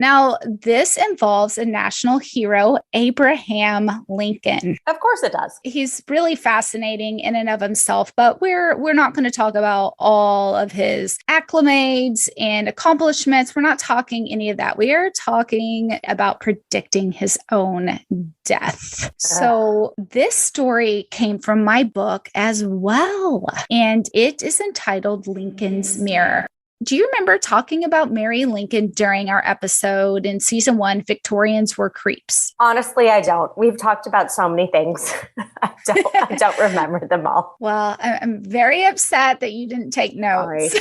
Now, this involves a national hero, Abraham Lincoln. Of course it does. He's really fascinating in and of himself, but we're not going to talk about all of his acclimates and accomplishments. We're not talking any of that. We are talking about predicting his own death. So this story came from my book as well, and it is entitled Lincoln's Mirror. Do you remember talking about Mary Lincoln during our episode in season 1, Victorians Were Creeps? Honestly, I don't. We've talked about so many things. I don't remember them all. Well, I'm very upset that you didn't take notes.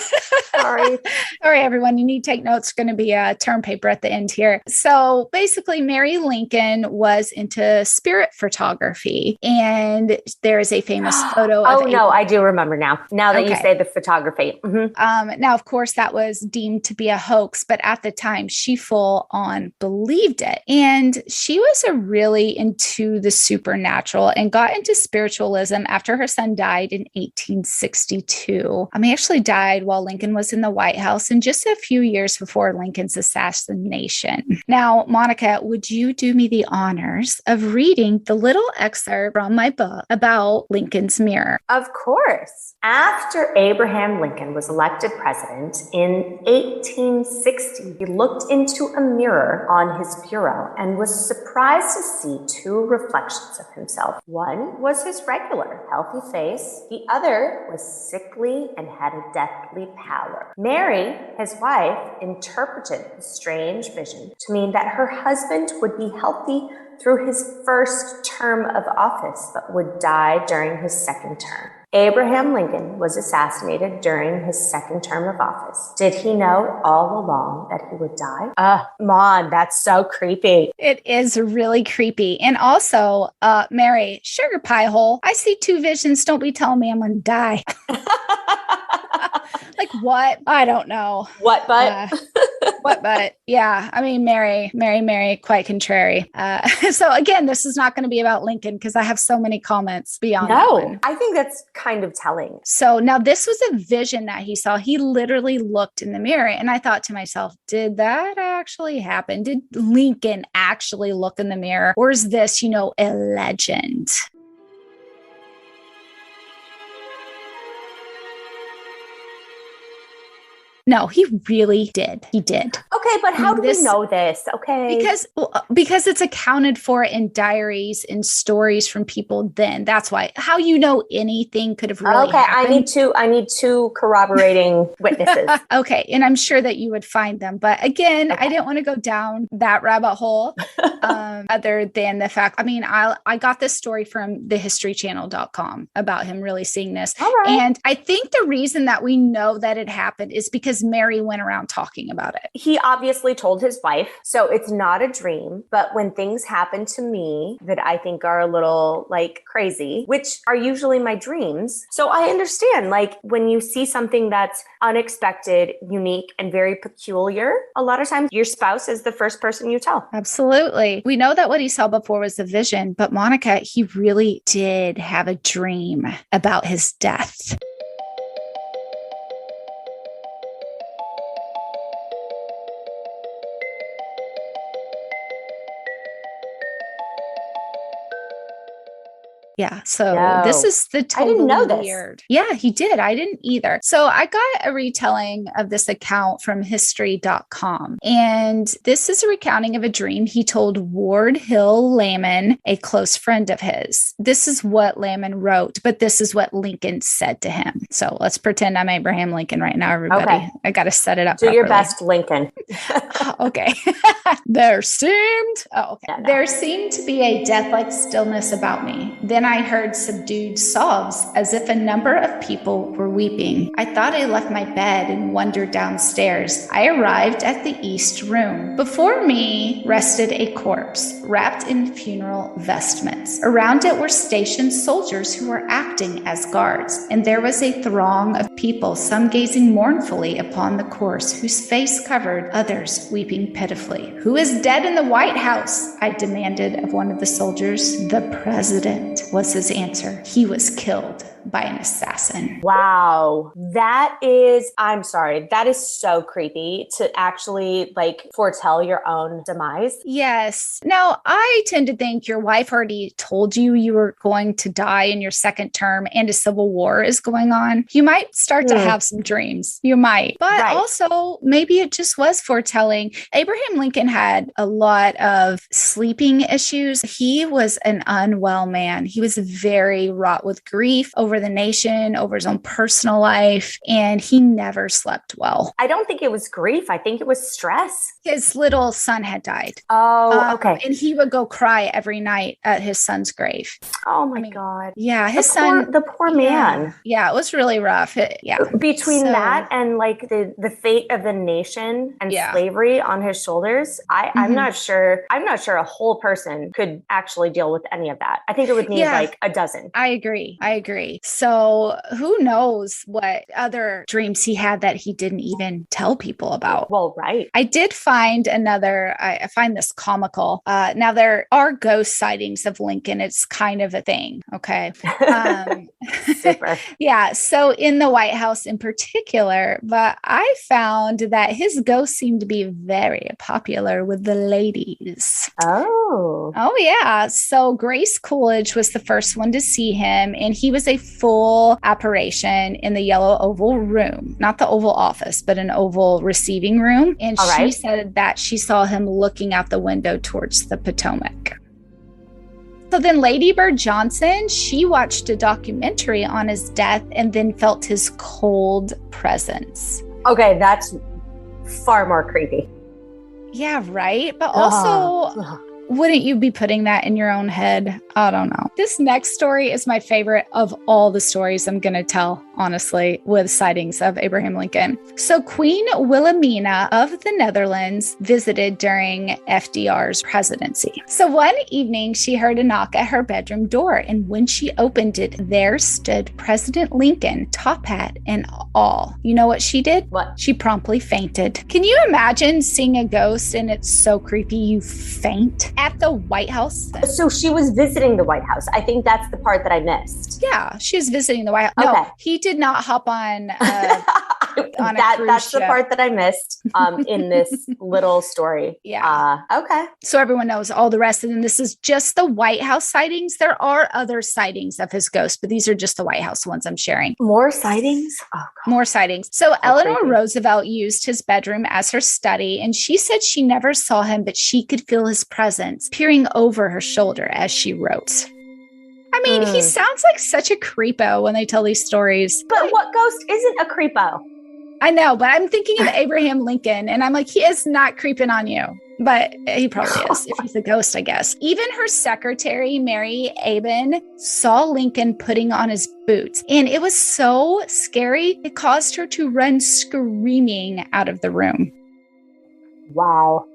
Sorry. All right, everyone, you need to take notes. It's going to be a term paper at the end here. So basically, Mary Lincoln was into spirit photography, and there is a famous photo of I do remember now. Now that you say the photography. Mm-hmm. Now, of course, that was deemed to be a hoax, but at the time she full on believed it. And she was really into the supernatural and got into spiritualism after her son died in 1862. He actually died while Lincoln was in the White House and just a few years before Lincoln's assassination. Now, Monica, would you do me the honors of reading the little excerpt from my book about Lincoln's mirror? Of course. After Abraham Lincoln was elected president in 1860, he looked into a mirror on his bureau and was surprised to see two reflections of himself. One was his regular, healthy face. The other was sickly and had a deathly pallor. Mary, his wife, interpreted the strange vision to mean that her husband would be healthy through his first term of office, but would die during his second term. Abraham Lincoln was assassinated during his second term of office. Did he know all along that he would die? Mom, that's so creepy. It is really creepy. And also, Mary, sugar pie hole, I see two visions. Don't be telling me I'm going to die. Like what? I don't know. What but? What but? Yeah. I mean, Mary, quite contrary. So again, this is not going to be about Lincoln because I have so many comments beyond that one. I think that's kind of telling. So now this was a vision that he saw. He literally looked in the mirror and I thought to myself, did that actually happen? Did Lincoln actually look in the mirror? Or is this, a legend? No, he really did. He did. Okay, but how do we know this? Okay. Because it's accounted for in diaries and stories from people then. That's why. How anything could have really happened. I need two corroborating witnesses. Okay, and I'm sure that you would find them. But again, I didn't want to go down that rabbit hole other than the fact, I got this story from thehistorychannel.com about him really seeing this. All right. And I think the reason that we know that it happened is because Mary went around talking about it. He obviously told his wife, so it's not a dream. But when things happen to me that I think are a little crazy, which are usually my dreams. So I understand, when you see something that's unexpected, unique, and very peculiar, a lot of times your spouse is the first person you tell. Absolutely. We know that what he saw before was a vision, but Monica, he really did have a dream about his death. Yeah. So this is the totally I didn't know this. Weird. Yeah, he did. I didn't either. So I got a retelling of this account from history.com. And this is a recounting of a dream he told Ward Hill Lamon, a close friend of his. This is what Lamon wrote, but this is what Lincoln said to him. So let's pretend I'm Abraham Lincoln right now, everybody. Okay. I got to set it up. Do your best, Lincoln. Okay. There seemed to be a death-like stillness about me. Then I heard subdued sobs as if a number of people were weeping. I thought I left my bed and wandered downstairs. I arrived at the east room. Before me rested a corpse wrapped in funeral vestments. Around it were stationed soldiers who were acting as guards, and there was a throng of people, some gazing mournfully upon the corpse, whose face covered, others weeping pitifully. Who is dead in the White House? I demanded of one of the soldiers. The president, was his answer. He was killed. by an assassin. Wow. I'm sorry. That is so creepy to actually foretell your own demise. Yes. Now, I tend to think your wife already told you were going to die in your second term and a civil war is going on. You might start to have some dreams. You might. But also, maybe it just was foretelling. Abraham Lincoln had a lot of sleeping issues. He was an unwell man. He was very wrought with grief over the nation, over his own personal life, and he never slept well. I don't think it was grief. I think it was stress. His little son had died. Oh, okay. And he would go cry every night at his son's grave. Oh my God. Yeah, the poor man. Yeah, it was really rough. Between that and the fate of the nation and slavery on his shoulders, I'm not sure a whole person could actually deal with any of that. I think it would need a dozen. I agree. So who knows what other dreams he had that he didn't even tell people about. Well, right. I did find I find this comical. Now there are ghost sightings of Lincoln. It's kind of a thing. Okay. Super. Yeah. So in the White House in particular, but I found that his ghost seemed to be very popular with the ladies. Oh yeah. So Grace Coolidge was the first one to see him, and he was a full apparition in the yellow oval room, not the Oval Office, but an oval receiving room. And she said that she saw him looking out the window towards the Potomac. So then Lady Bird Johnson, she watched a documentary on his death and then felt his cold presence. Okay, that's far more creepy. Yeah, right. But also, wouldn't you be putting that in your own head? I don't know. This next story is my favorite of all the stories I'm going to tell, honestly, with sightings of Abraham Lincoln. So Queen Wilhelmina of the Netherlands visited during FDR's presidency. So one evening, she heard a knock at her bedroom door, and when she opened it, there stood President Lincoln, top hat and all. You know what she did? What? She promptly fainted. Can you imagine seeing a ghost and it's so creepy you faint at the White House? So she was visiting the White House. I think that's the part that I missed. Yeah, she was visiting the White House. No, he did not hop on that's the part that I missed in this little story. Yeah. Okay. So everyone knows all the rest of them. This is just the White House sightings. There are other sightings of his ghost, but these are just the White House ones I'm sharing. More sightings? Oh, God. More sightings. So Eleanor Roosevelt used his bedroom as her study, and she said she never saw him, but she could feel his presence peering over her shoulder as she wrote. I mean, he sounds like such a creepo when they tell these stories. But what ghost isn't a creepo? I know, but I'm thinking of Abraham Lincoln, and I'm like, he is not creeping on you. But he probably is, if he's a ghost, I guess. Even her secretary, Mary Aben, saw Lincoln putting on his boots. And it was so scary, it caused her to run screaming out of the room. Wow.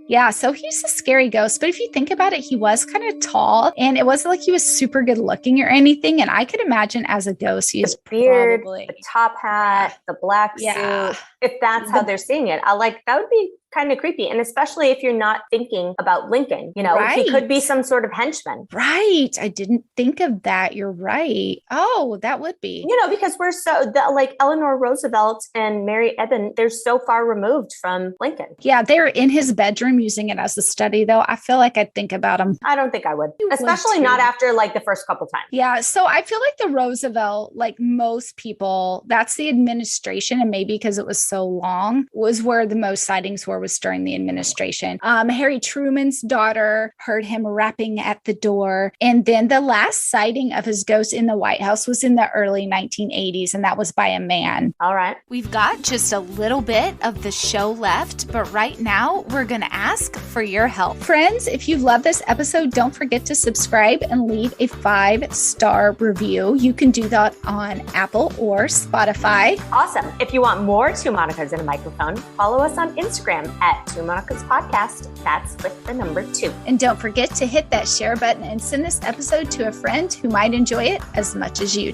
Yeah, so he's a scary ghost. But if you think about it, he was kind of tall, and it wasn't like he was super good looking or anything. And I could imagine as a ghost, he is beard, probably... the top hat, the black suit. If that's how they're seeing it, that would be kind of creepy. And especially if you're not thinking about Lincoln, he could be some sort of henchman. Right. I didn't think of that. You're right. Oh, that would be. Because we're Eleanor Roosevelt and Mary Eben, they're so far removed from Lincoln. Yeah, they're in his bedroom using it as a study, though. I feel like I'd think about him. I don't think I would. Especially not after the first couple times. Yeah. So I feel like the Roosevelt, like most people, that's the administration. And maybe because it was so long, was where the most sightings was during the administration. Harry Truman's daughter heard him rapping at the door. And then the last sighting of his ghost in the White House was in the early 1980s, and that was by a man. All right. We've got just a little bit of the show left, but right now we're going to ask for your help. Friends, if you love this episode, don't forget to subscribe and leave a 5-star review. You can do that on Apple or Spotify. Awesome. If you want more Two Monicas and a Microphone, follow us on Instagram at Two Monicas Podcast. That's with the number 2. And don't forget to hit that share button and send this episode to a friend who might enjoy it as much as you do.